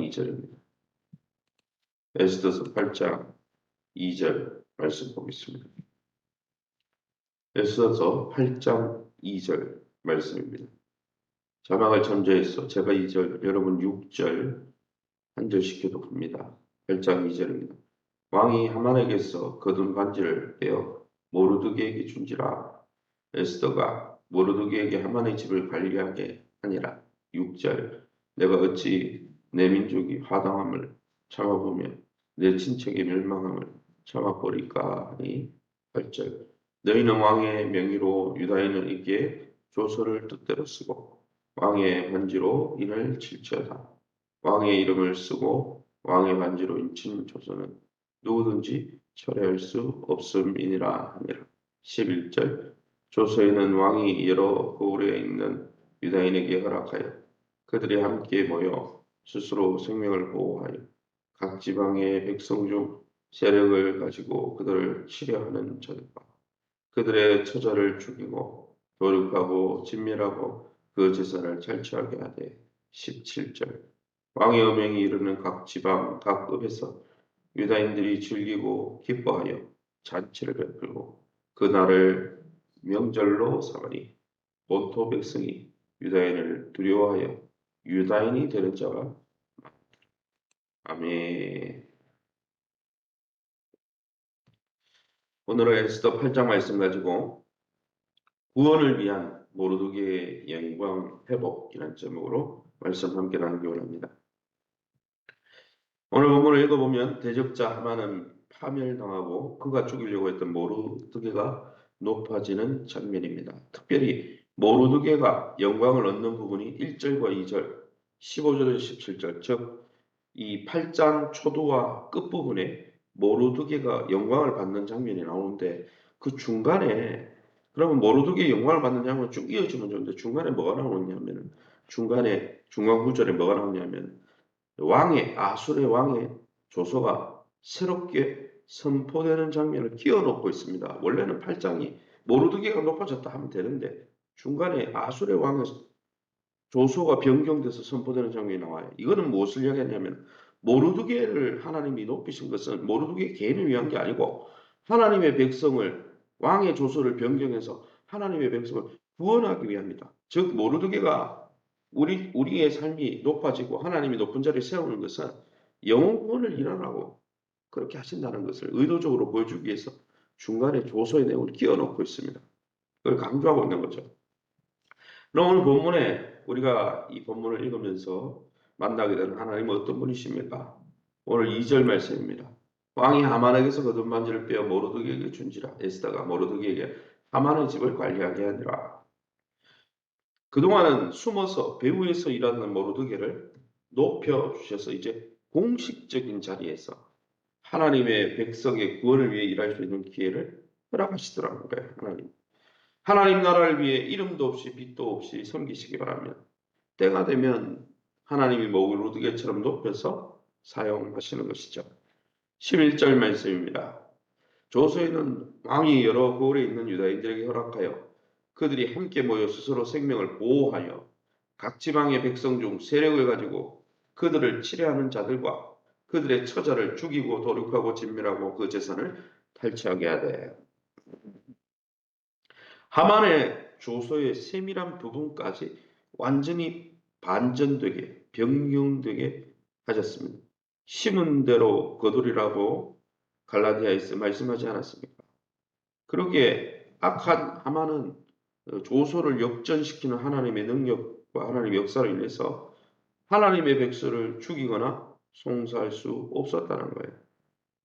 2절입니다. 에스더서 8장 2절 말씀 보겠습니다. 에스더서 8장 2절 말씀입니다. 자막을 참조해서 제가 2절, 여러분 6절 한 절씩 교독합니다. 8장 2절입니다. 왕이 하만에게서 거둔 반지를 빼어 모르드게에게 준지라. 에스더가 모르드게에게 하만의 집을 관리하게 하니라. 6절 내가 어찌 내 민족이 화당함을 참아보며 내 친척의 멸망함을 참아보리까 하니. 8절 너희는 왕의 명의로 유다인에게 조서를 뜻대로 쓰고 왕의 반지로 인을 칠지어다. 왕의 이름을 쓰고 왕의 반지로 인친 조서는 누구든지 철회할 수 없음이니라 하니라. 11절 조서에는 왕이 여러 고을에 있는 유다인에게 허락하여 그들이 함께 모여 스스로 생명을 보호하여 각 지방의 백성 중 세력을 가지고 그들을 치려하는 자들과 그들의 처자를 죽이고 도륙하고 진멸하고 그 재산을 탈취하게 하되. 17절 왕의 어명이 이르는 각 지방 각 읍에서 유다인들이 즐기고 기뻐하여 잔치를 베풀고 그 날을 명절로 삼으니 본토 백성이 유다인을 두려워하여 유다인이 되는 자가 많다. 아멘. 오늘은 에스더 8장 말씀 가지고 구원을 위한 모르드게의 영광 회복이라는 제목으로 말씀 함께 나누기 원합니다. 오늘 본문을 읽어보면 대적자 하만은 파멸당하고 그가 죽이려고 했던 모르드게가 높아지는 장면입니다. 특별히 모르드게가 영광을 얻는 부분이 1절과 2절, 15절에서 17절, 즉 이 8장 초두와 끝부분에 모르드게가 영광을 받는 장면이 나오는데 그 중간에 그러면 모르드게의 영광을 받는 장면은 쭉 이어지면 좋은데 중간에 뭐가 나오냐면 중간에 중간 구절에 뭐가 나오냐면 아수르의 왕의 조서가 새롭게 선포되는 장면을 끼워놓고 있습니다. 원래는 8장이 모르드게가 높아졌다 하면 되는데 중간에 아수르의 왕의 조서가 변경돼서 선포되는 장면이 나와요. 이거는 무엇을 이야기하냐면 모르드게를 하나님이 높이신 것은 모르드게 개인을 위한 게 아니고 하나님의 백성을 왕의 조서를 변경해서 하나님의 백성을 구원하기 위함이다. 즉 모르드게가 우리의 삶이 높아지고 하나님이 높은 자리에 세우는 것은 영혼 구원을 일어나고 그렇게 하신다는 것을 의도적으로 보여주기 위해서 중간에 조서의 내용을 끼워넣고 있습니다. 그걸 강조하고 있는 거죠. 그럼 오늘 본문에 우리가 이 본문을 읽으면서 만나게 되는 하나님은 어떤 분이십니까? 오늘 2절 말씀입니다. 왕이 하만에게서 거둔 반지를 빼어 모르드게에게 준지라. 에스더가 모르드게에게 하만의 집을 관리하게 하니라. 그동안은 숨어서 배후에서 일하는 모르드게를 높여주셔서 이제 공식적인 자리에서 하나님의 백성의 구원을 위해 일할 수 있는 기회를 허락하시더라는 거예요. 하나님 나라를 위해 이름도 없이 빛도 없이 섬기시기 바랍니다. 때가 되면 하나님이 모르드게처럼 높여서 사용하시는 것이죠. 11절 말씀입니다. 조서에는 왕이 여러 고을에 있는 유다인들에게 허락하여 그들이 함께 모여 스스로 생명을 보호하여 각 지방의 백성 중 세력을 가지고 그들을 치려하는 자들과 그들의 처자를 죽이고 도륙하고 진멸하고 그 재산을 탈취하게 하되. 하만의 조서의 세밀한 부분까지 완전히 반전되게 변경되게 하셨습니다. 심은 대로 거두리라고 갈라디아에서 말씀하지 않았습니까? 그러기에 악한 하만은 조서를 역전시키는 하나님의 능력과 하나님의 역사로 인해서 하나님의 백성을 죽이거나 송사할 수 없었다는 거예요.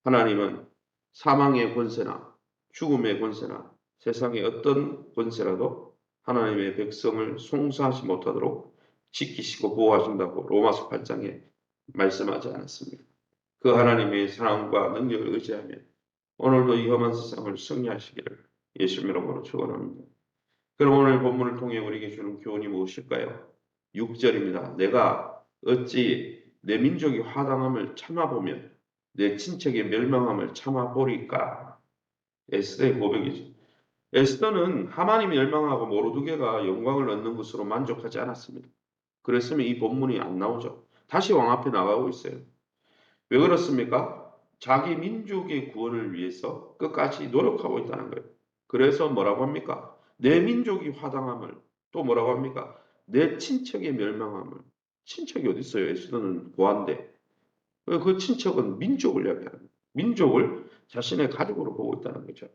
하나님은 사망의 권세나 죽음의 권세나 세상의 어떤 권세라도 하나님의 백성을 송사하지 못하도록 지키시고 보호하신다고 로마서 8장에 말씀하지 않았습니까? 그 하나님의 사랑과 능력을 의지하며 오늘도 이 험한 세상을 승리하시기를 예수 이름으로 축원합니다. 그럼 오늘 본문을 통해 우리에게 주는 교훈이 무엇일까요? 6절입니다. 내가 어찌 내 민족이 화당함을 참아보며 내 친척의 멸망함을 참아보리까? 에스더의 고백이죠. 에스더는 하만이 멸망하고 모르드게가 영광을 얻는 것으로 만족하지 않았습니다. 그랬으면 이 본문이 안 나오죠. 다시 왕 앞에 나가고 있어요. 왜 그렇습니까? 자기 민족의 구원을 위해서 끝까지 노력하고 있다는 거예요. 그래서 뭐라고 합니까? 내 민족이 화당함을, 또 뭐라고 합니까? 내 친척의 멸망함을. 친척이 어디 있어요? 에스더는 고아인데. 그 친척은 민족을 이야기하는 거예요. 민족을 자신의 가족으로 보고 있다는 거죠.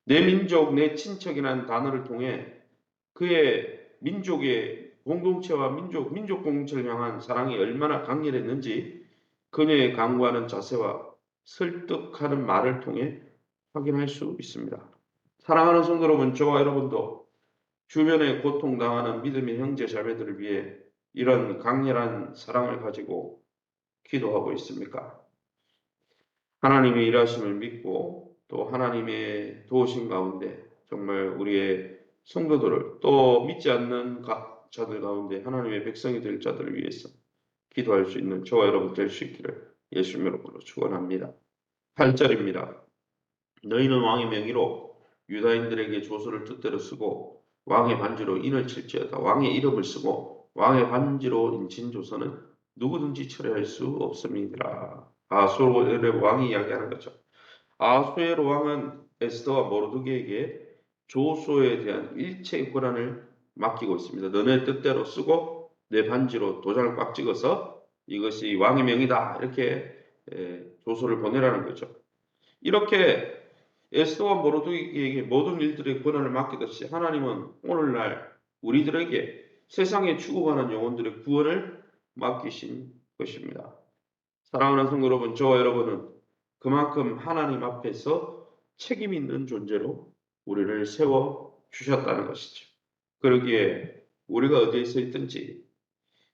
내 민족, 내 친척이라는 단어를 통해 그의 민족의 공동체와 민족 공동체를 향한 사랑이 얼마나 강렬했는지 그녀의 강구하는 자세와 설득하는 말을 통해 확인할 수 있습니다. 사랑하는 성도 여러분, 저와 여러분도 주변에 고통당하는 믿음의 형제 자매들을 위해 이런 강렬한 사랑을 가지고 기도하고 있습니까? 하나님의 일하심을 믿고 또 하나님의 도우심 가운데 정말 우리의 성도들을 또 믿지 않는 자들 가운데 하나님의 백성이 될 자들을 위해서 기도할 수 있는 저와 여러분 될 수 있기를 예수님 이름으로 축원합니다. 8절입니다. 너희는 왕의 명의로 유다인들에게 조서를 뜻대로 쓰고 왕의 반지로 인을 칠지어다. 왕의 이름을 쓰고 왕의 반지로 인친 조서는 누구든지 철회할 수 없음이니라. 아수르의 왕이 이야기하는 거죠. 아수에로 왕은 에스더와 모르드게에게 조소에 대한 일체의 권한을 맡기고 있습니다. 너네 뜻대로 쓰고 내 반지로 도장을 꽉 찍어서 이것이 왕의 명이다 이렇게 조소를 보내라는 거죠. 이렇게 에스더와 모르드게에게 모든 일들의 권한을 맡기듯이 하나님은 오늘날 우리들에게 세상에 죽어가는 영혼들의 구원을 맡기신 것입니다. 사랑하는 성도 여러분, 저와 여러분은 그만큼 하나님 앞에서 책임 있는 존재로 우리를 세워 주셨다는 것이죠. 그러기에 우리가 어디에 서 있든지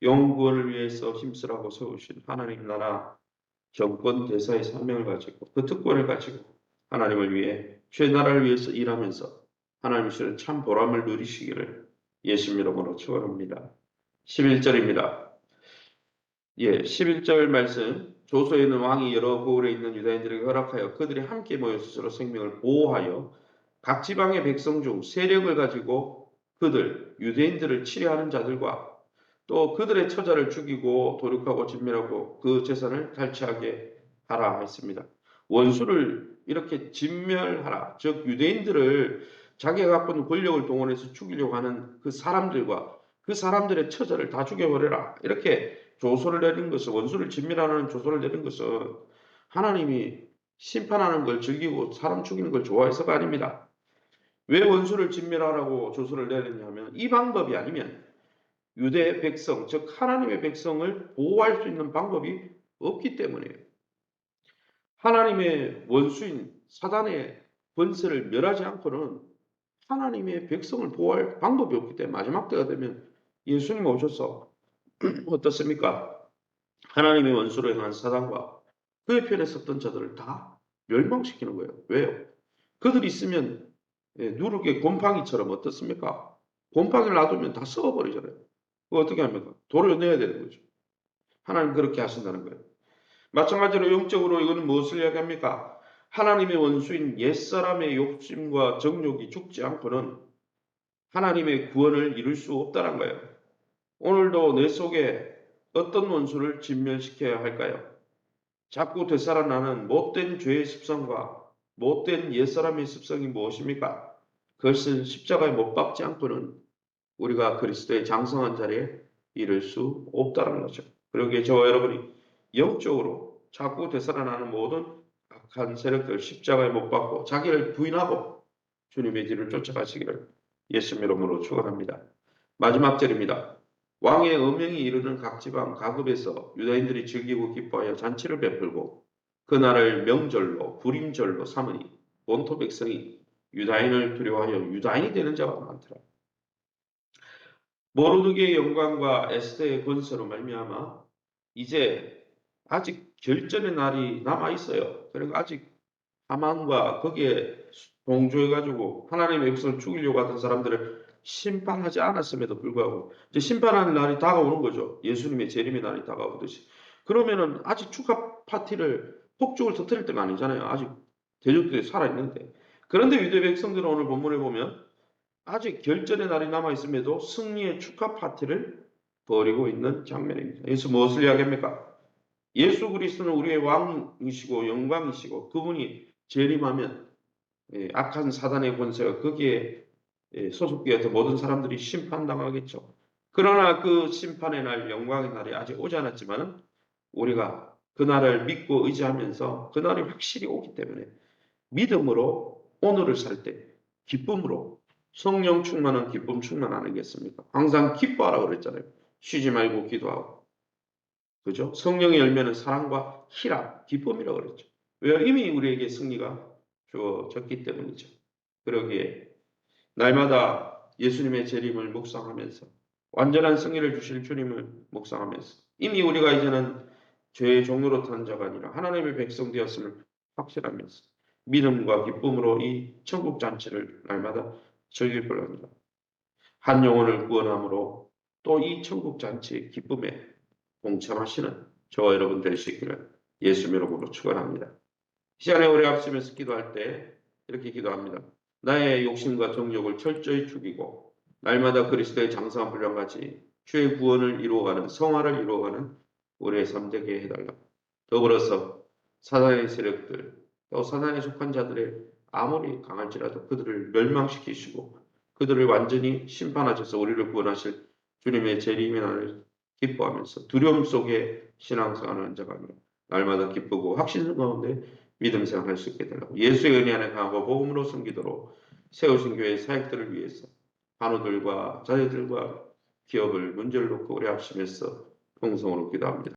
영혼 구원을 위해서 힘쓰라고 세우신 하나님 나라 정권 대사의 사명을 가지고 그 특권을 가지고 하나님을 위해 주의 나라를 위해서 일하면서 하나님 주시는 참 보람을 누리시기를 예수님 이름으로 축원합니다. 11절입니다. 11절 말씀. 조소에는 왕이 여러 고을에 있는 유다인들에게 허락하여 그들이 함께 모여 스스로 생명을 보호하여 각 지방의 백성 중 세력을 가지고 그들 유대인들을 치려하는 자들과 또 그들의 처자를 죽이고 도륙하고 진멸하고 그 재산을 탈취하게 하라 했습니다. 원수를 이렇게 진멸하라. 즉 유대인들을 자기가 갖고 있는 권력을 동원해서 죽이려고 하는 그 사람들과 그 사람들의 처자를 다 죽여버려라. 이렇게 조소를 내린 것은 원수를 진멸하는 조소를 내린 것은 하나님이 심판하는 걸 즐기고 사람 죽이는 걸 좋아해서가 아닙니다. 왜 원수를 진멸하라고 조소를 내렸냐면 이 방법이 아니면 유대 백성, 즉 하나님의 백성을 보호할 수 있는 방법이 없기 때문이에요. 하나님의 원수인 사단의 권세를 멸하지 않고는 하나님의 백성을 보호할 방법이 없기 때문에 마지막 때가 되면 예수님 오셔서 어떻습니까? 하나님의 원수로 행한 사단과 그의 편에 섰던 자들을 다 멸망시키는 거예요. 왜요? 그들이 있으면 누룩의 곰팡이처럼 어떻습니까? 곰팡이를 놔두면 다 썩어버리잖아요. 그거 어떻게 합니까? 돌을 내야 되는 거죠. 하나님 그렇게 하신다는 거예요. 마찬가지로 영적으로 이거는 무엇을 이야기합니까? 하나님의 원수인 옛사람의 욕심과 정욕이 죽지 않고는 하나님의 구원을 이룰 수 없다는 거예요. 오늘도 내 속에 어떤 원수를 진멸시켜야 할까요? 자꾸 되살아나는 못된 죄의 습성과 못된 옛사람의 습성이 무엇입니까? 그것은 십자가에 못 박지 않고는 우리가 그리스도의 장성한 자리에 이를 수 없다는 거죠. 그러기에 저와 여러분이 영적으로 자꾸 되살아나는 모든 악한 세력들 십자가에 못 박고 자기를 부인하고 주님의 뒤를 쫓아가시기를 예수님 이름으로 축원합니다. 마지막 절입니다. 왕의 어명이 이르는 각 지방 가급에서 유다인들이 즐기고 기뻐하여 잔치를 베풀고 그날을 명절로 불임절로 삼으니 본토 백성이 유다인을 두려워하여 유다인이 되는 자가 많더라. 모르드게의 영광과 에스더의 권세로 말미암아 이제 아직 결전의 날이 남아 있어요. 그리고 아직 하만과 거기에 동조해가지고 하나님의 백성을 죽이려고 하던 사람들을 심판하지 않았음에도 불구하고 이제 심판하는 날이 다가오는 거죠. 예수님의 재림의 날이 다가오듯이. 그러면은 아직 축하 파티를 폭죽을 터뜨릴 때가 아니잖아요. 아직 대적들이 살아있는데. 그런데 유대 백성들은 오늘 본문에 보면 아직 결전의 날이 남아 있음에도 승리의 축하 파티를 벌이고 있는 장면입니다. 예수 무엇을 이야기합니까? 예수 그리스도는 우리의 왕이시고 영광이시고 그분이 재림하면 악한 사단의 권세가 거기에 소속되어서 모든 사람들이 심판당하겠죠. 그러나 그 심판의 날, 영광의 날이 아직 오지 않았지만 우리가 그날을 믿고 의지하면서 그날이 확실히 오기 때문에 믿음으로 오늘을 살 때 기쁨으로 성령 충만한 기쁨 충만 아니겠습니까? 항상 기뻐하라 그랬잖아요. 쉬지 말고 기도하고. 그죠? 성령의 열매는 사랑과 희락, 기쁨이라고 그랬죠. 왜? 이미 우리에게 승리가 주어졌기 때문이죠. 그러기에 날마다 예수님의 재림을 묵상하면서 완전한 승리를 주실 주님을 묵상하면서 이미 우리가 이제는 죄의 종로로 탄 자가 아니라 하나님의 백성 되었음을 확신하면서 믿음과 기쁨으로 이 천국 잔치를 날마다 즐길 겁니다. 한 영혼을 구원함으로 또 이 천국 잔치의 기쁨에 동참하시는 저와 여러분 될 수 있기를 예수 이름으로 축원합니다. 이 시간에 우리 앞서면서 기도할 때 이렇게 기도합니다. 나의 욕심과 정욕을 철저히 죽이고 날마다 그리스도의 장성한 분량같이 주의 구원을 이루어가는 성화를 이루어가는 우리의 삶 되게 해달라. 더불어서 사단의 세력들 또 사단에 속한 자들의 아무리 강할지라도 그들을 멸망시키시고 그들을 완전히 심판하셔서 우리를 구원하실 주님의 재림의 날을 기뻐하면서 두려움 속에 신앙생활하는 자가 아니라 날마다 기쁘고 확신 가운데 믿음 생활할 수 있게 되라고 예수의 은혜 안에 강하고 복음으로 섬기도록 세우신 교회 사역들을 위해서 한우들과 자녀들과 기업을 문제를 놓고 우리 합심해서 통성으로 기도합니다.